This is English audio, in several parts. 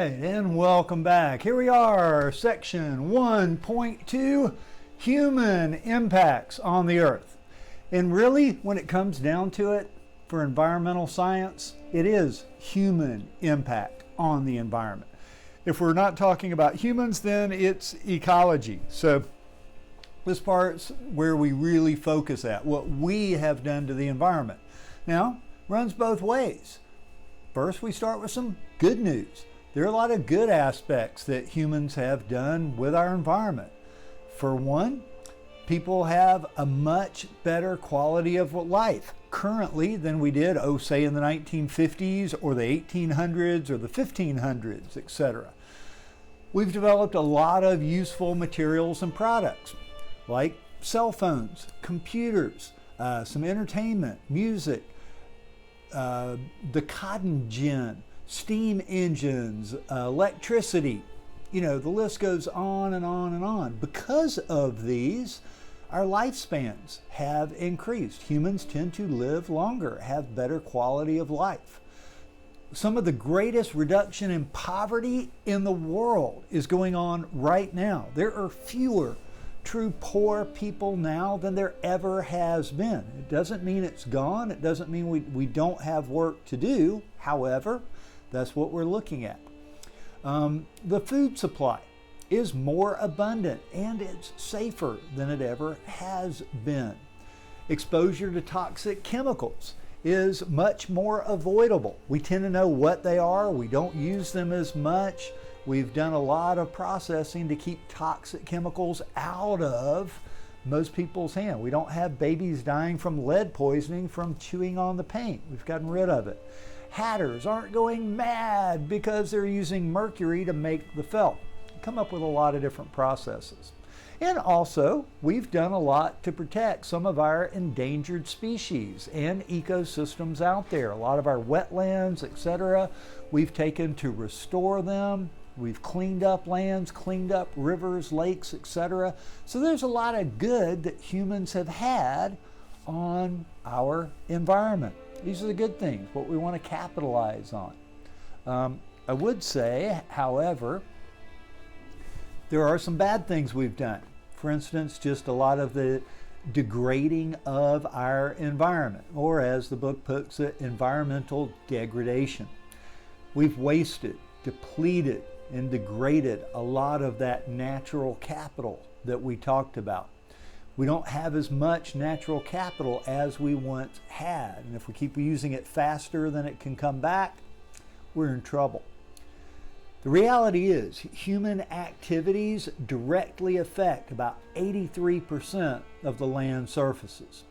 right, and welcome back. Here we are, section 1.2, human impacts on the earth. And really, when it comes down to it, for environmental science, it is human impact on the environment. If we're not talking about humans, then it's ecology. So this part's where we really focus at, what we have done to the environment. Now, runs both ways. First, we start with some good news. There are a lot of good aspects that humans have done with our environment. For one, people have a much better quality of life currently than we did, say in the 1950s or the 1800s or the 1500s, etc. We've developed a lot of useful materials and products like cell phones, computers, some entertainment, music, the cotton gin, steam engines, electricity, the list goes on and on and on. Because of these, our lifespans have increased. Humans tend to live longer, have better quality of life. Some of the greatest reduction in poverty in the world is going on right now. There are fewer true poor people now than there ever has been. It doesn't mean it's gone. It doesn't mean we don't have work to do. However, that's what we're looking at. The food supply is more abundant and it's safer than it ever has been. Exposure to toxic chemicals is much more avoidable. We tend to know what they are. We don't use them as much. We've done a lot of processing to keep toxic chemicals out of most people's hand. We don't have babies dying from lead poisoning from chewing on the paint. We've gotten rid of it. Hatters aren't going mad because they're using mercury to make the felt. Come up with a lot of different processes. And also, we've done a lot to protect some of our endangered species and ecosystems out there. A lot of our wetlands, etc., we've taken to restore them. We've cleaned up lands, cleaned up rivers, lakes, etc. So there's a lot of good that humans have had on our environment. These are the good things, what we want to capitalize on. I would say, however, there are some bad things we've done. For instance, just a lot of the degrading of our environment, or as the book puts it, environmental degradation. We've wasted, depleted, and degraded a lot of that natural capital that we talked about. We don't have as much natural capital as we once had. And if we keep using it faster than it can come back, we're in trouble. The reality is human activities directly affect about 83% of the land surfaces.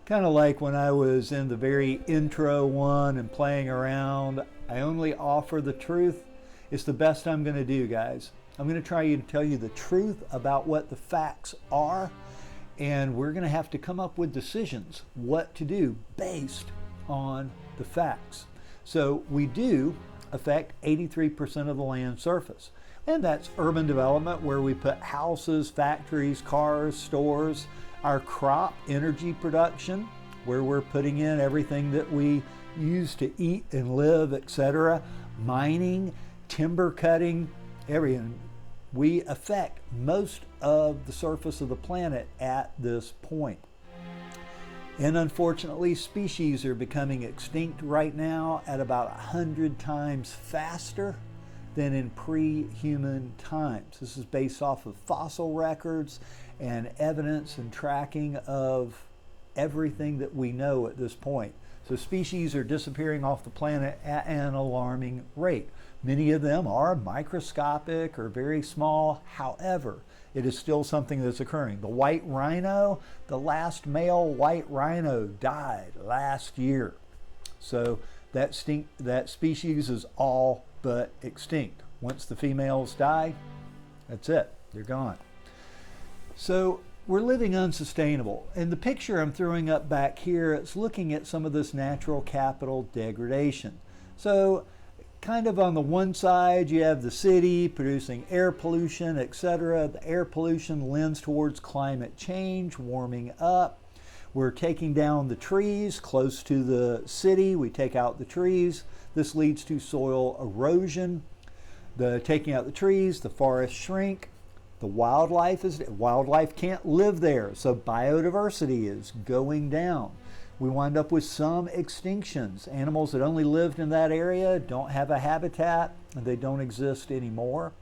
Kind of like when I was in the very intro one and playing around, I only offer the truth. It's the best I'm going to do, guys. I'm going to try to tell you the truth about what the facts are, and we're going to have to come up with decisions what to do based on the facts. So we do affect 83% of the land surface. And that's urban development, where we put houses, factories, cars, stores, our crop energy production, where we're putting in everything that we use to eat and live, etc. Mining, timber cutting, everything. We affect most of the surface of the planet at this point. And unfortunately, species are becoming extinct right now at about 100 times faster than in pre-human times. This is based off of fossil records and evidence and tracking of everything that we know at this point. So species are disappearing off the planet at an alarming rate. Many of them are microscopic or very small. However, it is still something that's occurring. The white rhino, the last male white rhino died last year. So that species is all but extinct. Once the females die, that's it. They're gone. So we're living unsustainable. And the picture I'm throwing up back here, it's looking at some of this natural capital degradation. So kind of on the one side, you have the city producing air pollution, etc. The air pollution lends towards climate change, warming up. We're taking down the trees close to the city. We take out the trees. This leads to soil erosion. The taking out the trees, the forests shrink. The wildlife can't live there, so biodiversity is going down. We wind up with some extinctions. Animals that only lived in that area don't have a habitat, and they don't exist anymore.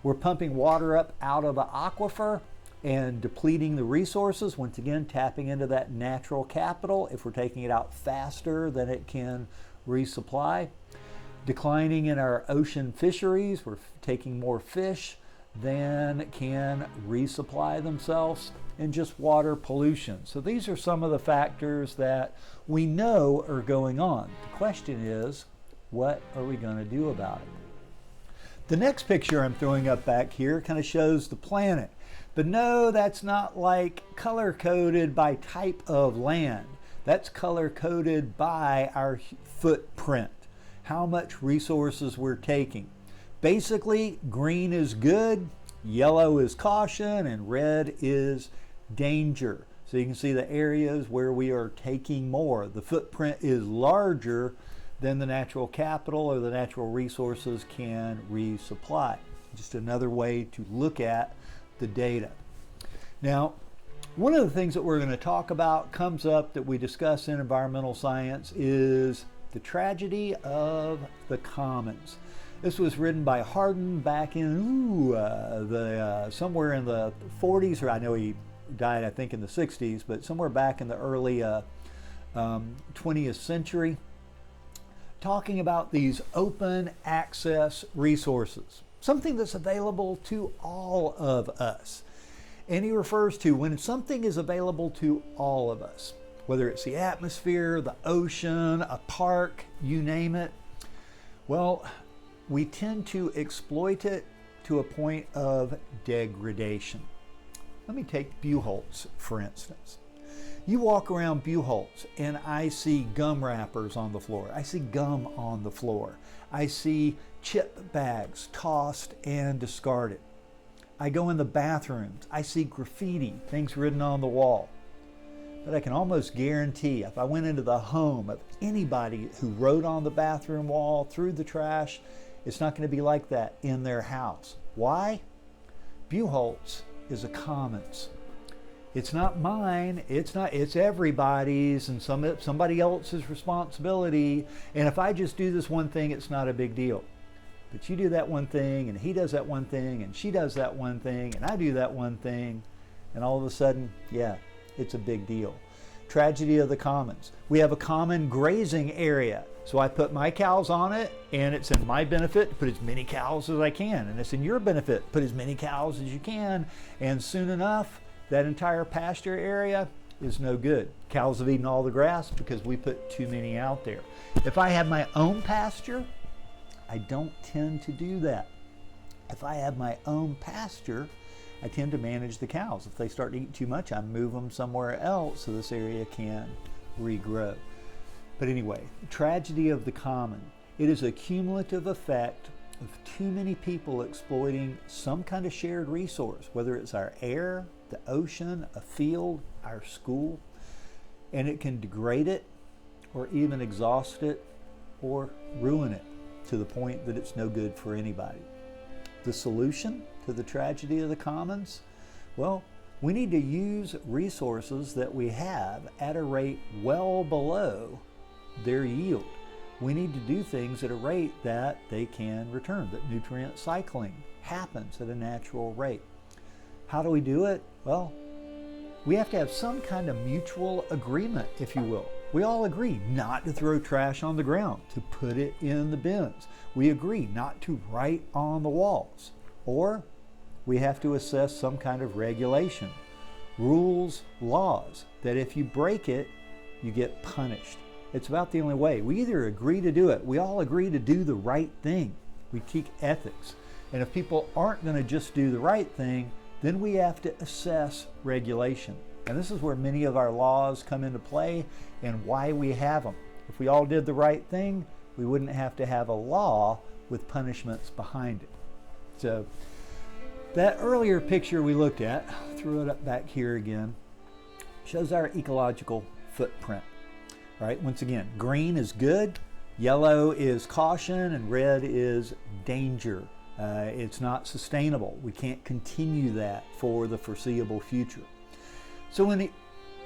We're pumping water up out of the aquifer and depleting the resources, once again tapping into that natural capital. If we're taking it out faster than it can resupply. Declining in our ocean fisheries, we're taking more fish than can resupply themselves, and just water pollution. So these are some of the factors that we know are going on. The question is, what are we going to do about it? The next picture I'm throwing up back here kind of shows the planet. But no, that's not like color-coded by type of land. That's color-coded by our footprint, how much resources we're taking. Basically, green is good, yellow is caution, and red is danger. So you can see the areas where we are taking more. The footprint is larger than the natural capital or the natural resources can resupply. Just another way to look at the data. Now, one of the things that we're going to talk about comes up that we discuss in environmental science is the tragedy of the commons. This was written by Hardin back in somewhere in the 40s, or I know he died I think in the 60s, but somewhere back in the early 20th century, talking about these open access resources, something that's available to all of us. And he refers to when something is available to all of us, whether it's the atmosphere, the ocean, a park, you name it, well, we tend to exploit it to a point of degradation. Let me take Buchholz, for instance. You walk around Buchholz and I see gum wrappers on the floor. I see gum on the floor. I see chip bags tossed and discarded. I go in the bathrooms. I see graffiti, things written on the wall. But I can almost guarantee if I went into the home of anybody who wrote on the bathroom wall, threw the trash, it's not going to be like that in their house. Why? Buchholz is a commons. It's not mine, it's everybody's and somebody else's responsibility. And if I just do this one thing, it's not a big deal. But you do that one thing, and he does that one thing, and she does that one thing, and I do that one thing, and all of a sudden, yeah, it's a big deal. Tragedy of the commons. We have a common grazing area. So I put my cows on it, and it's in my benefit to put as many cows as I can. And it's in your benefit, put as many cows as you can. And soon enough, that entire pasture area is no good. Cows have eaten all the grass because we put too many out there. If I have my own pasture, I don't tend to do that. If I have my own pasture, I tend to manage the cows. If they start to eat too much, I move them somewhere else so this area can regrow. But anyway, tragedy of the common. It is a cumulative effect of too many people exploiting some kind of shared resource, whether it's our air, the ocean, a field, our school, and it can degrade it or even exhaust it or ruin it to the point that it's no good for anybody. The solution to the tragedy of the commons? Well, we need to use resources that we have at a rate well below their yield. We need to do things at a rate that they can return, that nutrient cycling happens at a natural rate. How do we do it? Well, we have to have some kind of mutual agreement, if you will. We all agree not to throw trash on the ground, to put it in the bins. We agree not to write on the walls. Or we have to assess some kind of regulation, rules, laws, that if you break it, you get punished. It's about the only way. We either agree to do it. We all agree to do the right thing. We teach ethics. And if people aren't going to just do the right thing, then we have to assess regulation. And this is where many of our laws come into play and why we have them. If we all did the right thing, we wouldn't have to have a law with punishments behind it. So that earlier picture we looked at, threw it up back here again, shows our ecological footprint. Right? Once again, green is good, yellow is caution, and red is danger. It's not sustainable. We can't continue that for the foreseeable future. So when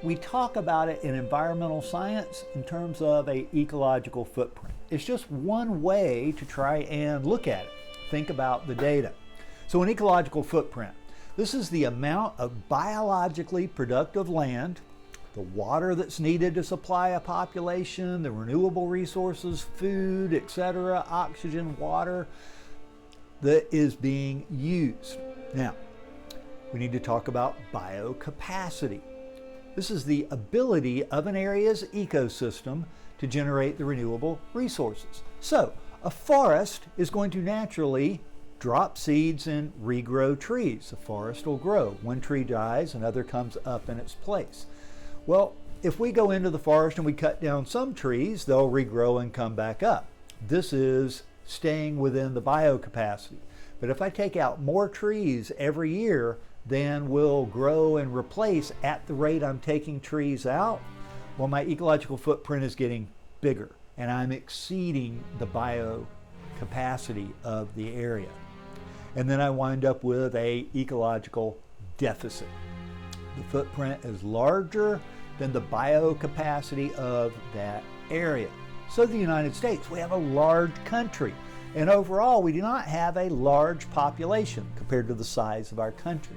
we talk about it in environmental science in terms of an ecological footprint, it's just one way to try and look at it. Think about the data. So an ecological footprint, this is the amount of biologically productive land, the water that's needed to supply a population, the renewable resources, food, etc., oxygen, water, that is being used. Now, we need to talk about biocapacity. This is the ability of an area's ecosystem to generate the renewable resources. So, a forest is going to naturally drop seeds and regrow trees. The forest will grow. One tree dies, another comes up in its place. Well, if we go into the forest and we cut down some trees, they'll regrow and come back up. This is staying within the biocapacity. But if I take out more trees every year than will grow and replace at the rate I'm taking trees out, well, my ecological footprint is getting bigger and I'm exceeding the biocapacity of the area. And then I wind up with an ecological deficit. The footprint is larger than the biocapacity of that area. So the United States, we have a large country. And overall, we do not have a large population compared to the size of our country.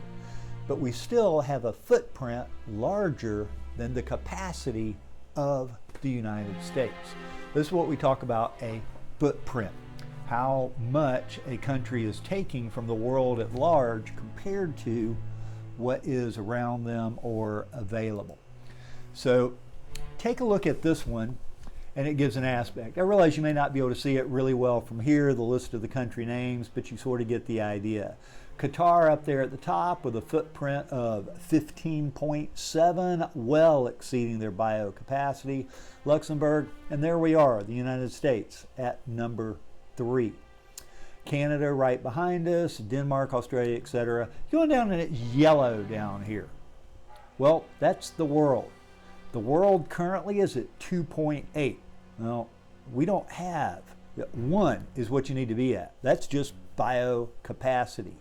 But we still have a footprint larger than the capacity of the United States. This is what we talk about a footprint. How much a country is taking from the world at large compared to what is around them or available. So take a look at this one, and it gives an aspect. I realize you may not be able to see it really well from here, the list of the country names, but you sort of get the idea. Qatar up there at the top with a footprint of 15.7, well exceeding their biocapacity. Luxembourg, and there we are, the United States at number 3. Canada right behind us, Denmark, Australia, etc. Going down and it's yellow down here. Well, that's the world. The world currently is at 2.8. Well, we don't have. 1 is what you need to be at. That's just biocapacity.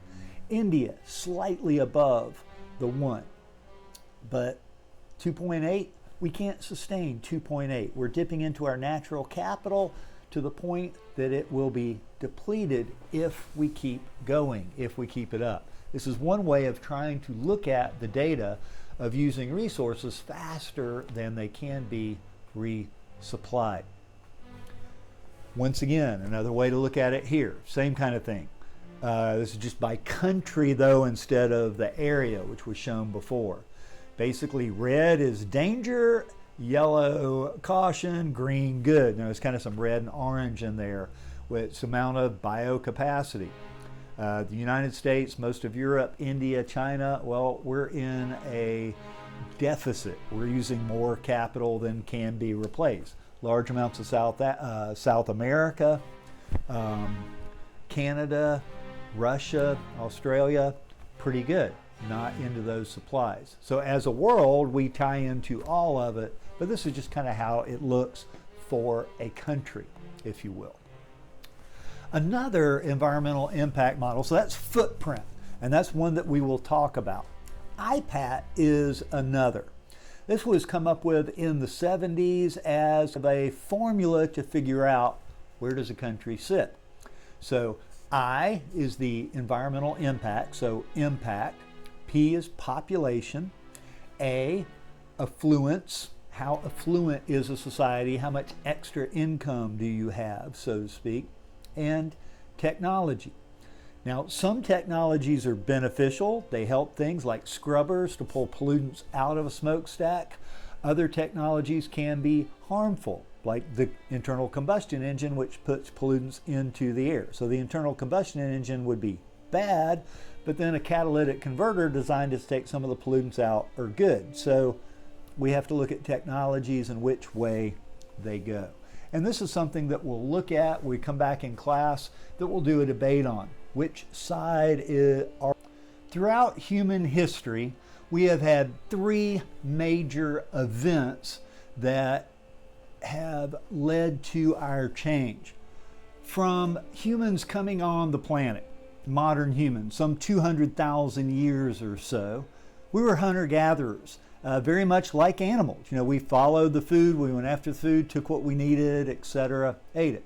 India, slightly above the 1. But 2.8, we can't sustain 2.8. We're dipping into our natural capital to the point that it will be depleted if we keep going, if we keep it up. This is one way of trying to look at the data of using resources faster than they can be resupplied. Once again, another way to look at it here, same kind of thing. This is just by country though, instead of the area, which was shown before. Basically, red is danger, yellow caution, green good. Now there's kind of some red and orange in there with some amount of biocapacity. The United States, most of Europe, India, China, well, we're in a deficit. We're using more capital than can be replaced. Large amounts of South America, Canada, Russia, Australia, pretty good. Not into those supplies. So as a world, we tie into all of it, but this is just kind of how it looks for a country, if you will. Another environmental impact model, so that's footprint, and that's one that we will talk about. IPAT is another. This was come up with in the 70s as a formula to figure out where does a country sit. So I is the environmental impact, so impact. P is population. A, affluence. How affluent is a society? How much extra income do you have, so to speak? And technology. Now, some technologies are beneficial. They help things like scrubbers to pull pollutants out of a smokestack. Other technologies can be harmful, like the internal combustion engine, which puts pollutants into the air. So the internal combustion engine would be bad, but then a catalytic converter designed to take some of the pollutants out are good. So we have to look at technologies and which way they go. And this is something that we'll look at when we come back in class, that we'll do a debate on. Which side are. Throughout human history, we have had 3 major events that have led to our change. From humans coming on the planet, modern humans, some 200,000 years or so, we were hunter-gatherers, very much like animals. You know, we followed the food, we went after the food, took what we needed, etc., ate it.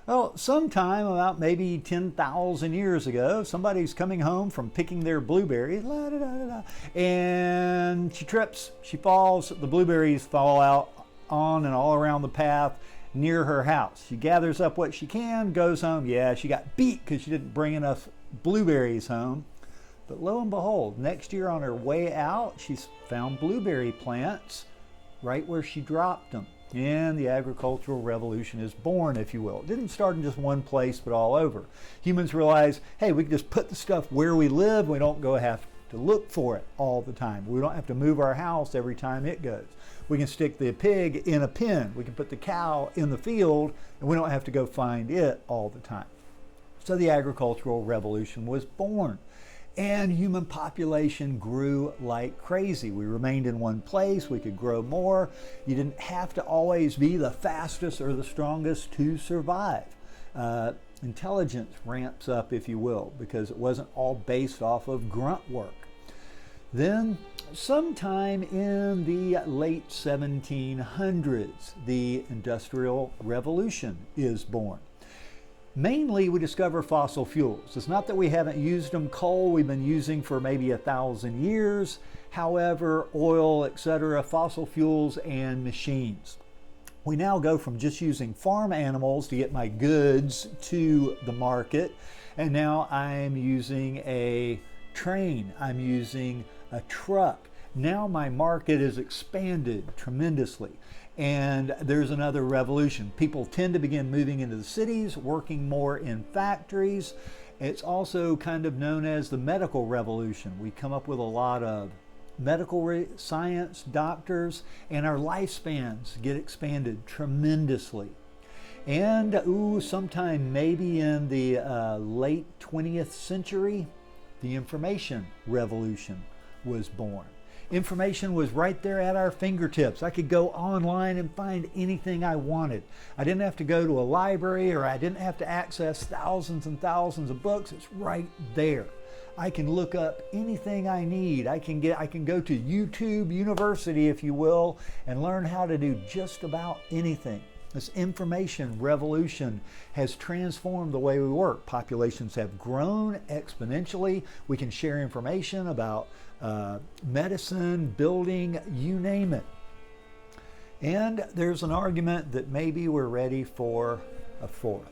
Well, sometime about maybe 10,000 years ago, somebody's coming home from picking their blueberries, and she trips, she falls, the blueberries fall out on and all around the path near her house. She gathers up what she can, goes home. Yeah, she got beat because she didn't bring enough blueberries home. But lo and behold, next year on her way out, she's found blueberry plants right where she dropped them. And the agricultural revolution is born, if you will. It didn't start in just one place, but all over. Humans realize, hey, we can just put the stuff where we live. We don't have to look for it all the time. We don't have to move our house every time it goes. We can stick the pig in a pen. We can put the cow in the field, and we don't have to go find it all the time. So the agricultural revolution was born. And human population grew like crazy. We remained in one place. We could grow more. You didn't have to always be the fastest or the strongest to survive. Intelligence ramps up, if you will, because it wasn't all based off of grunt work. Then, sometime in the late 1700s, the Industrial Revolution is born. Mainly, we discover fossil fuels. It's not that we haven't used them. Coal we've been using for maybe 1,000 years. However, oil, etc., fossil fuels and machines. We now go from just using farm animals to get my goods to the market. And now I'm using a train. I'm using a truck. Now my market is expanded tremendously. And there's another revolution. People tend to begin moving into the cities, working more in factories. It's also kind of known as the medical revolution. We come up with a lot of medical science, doctors, and our lifespans get expanded tremendously. And sometime maybe in the late 20th century, the information revolution was born. Information was right there at our fingertips. I could go online and find anything I wanted. I didn't have to go to a library, or I didn't have to access thousands and thousands of books. It's right there. I can look up anything I need. I can go to YouTube University, if you will, and learn how to do just about anything. This information revolution has transformed the way we work. Populations have grown exponentially. We can share information about medicine, building, you name it. And there's an argument that maybe we're ready for a fourth.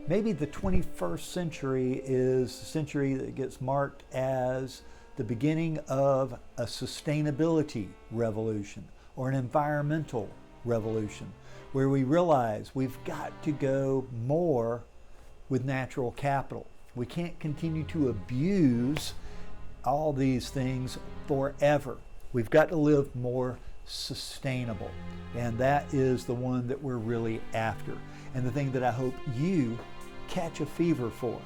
Maybe the 21st century is the century that gets marked as the beginning of a sustainability revolution or an environmental revolution, where we realize we've got to go more with natural capital. We can't continue to abuse all these things forever. We've got to live more sustainable. And that is the one that we're really after. And the thing that I hope you catch a fever for,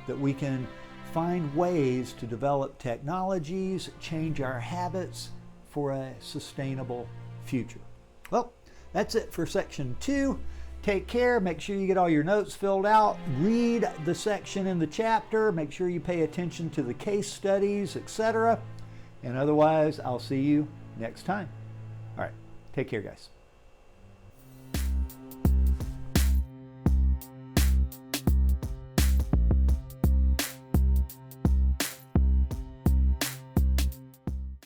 that we can find ways to develop technologies, change our habits for a sustainable future. Well, that's it for section 2. Take care. Make sure you get all your notes filled out. Read the section in the chapter. Make sure you pay attention to the case studies, etc. And otherwise, I'll see you next time. All right. Take care, guys.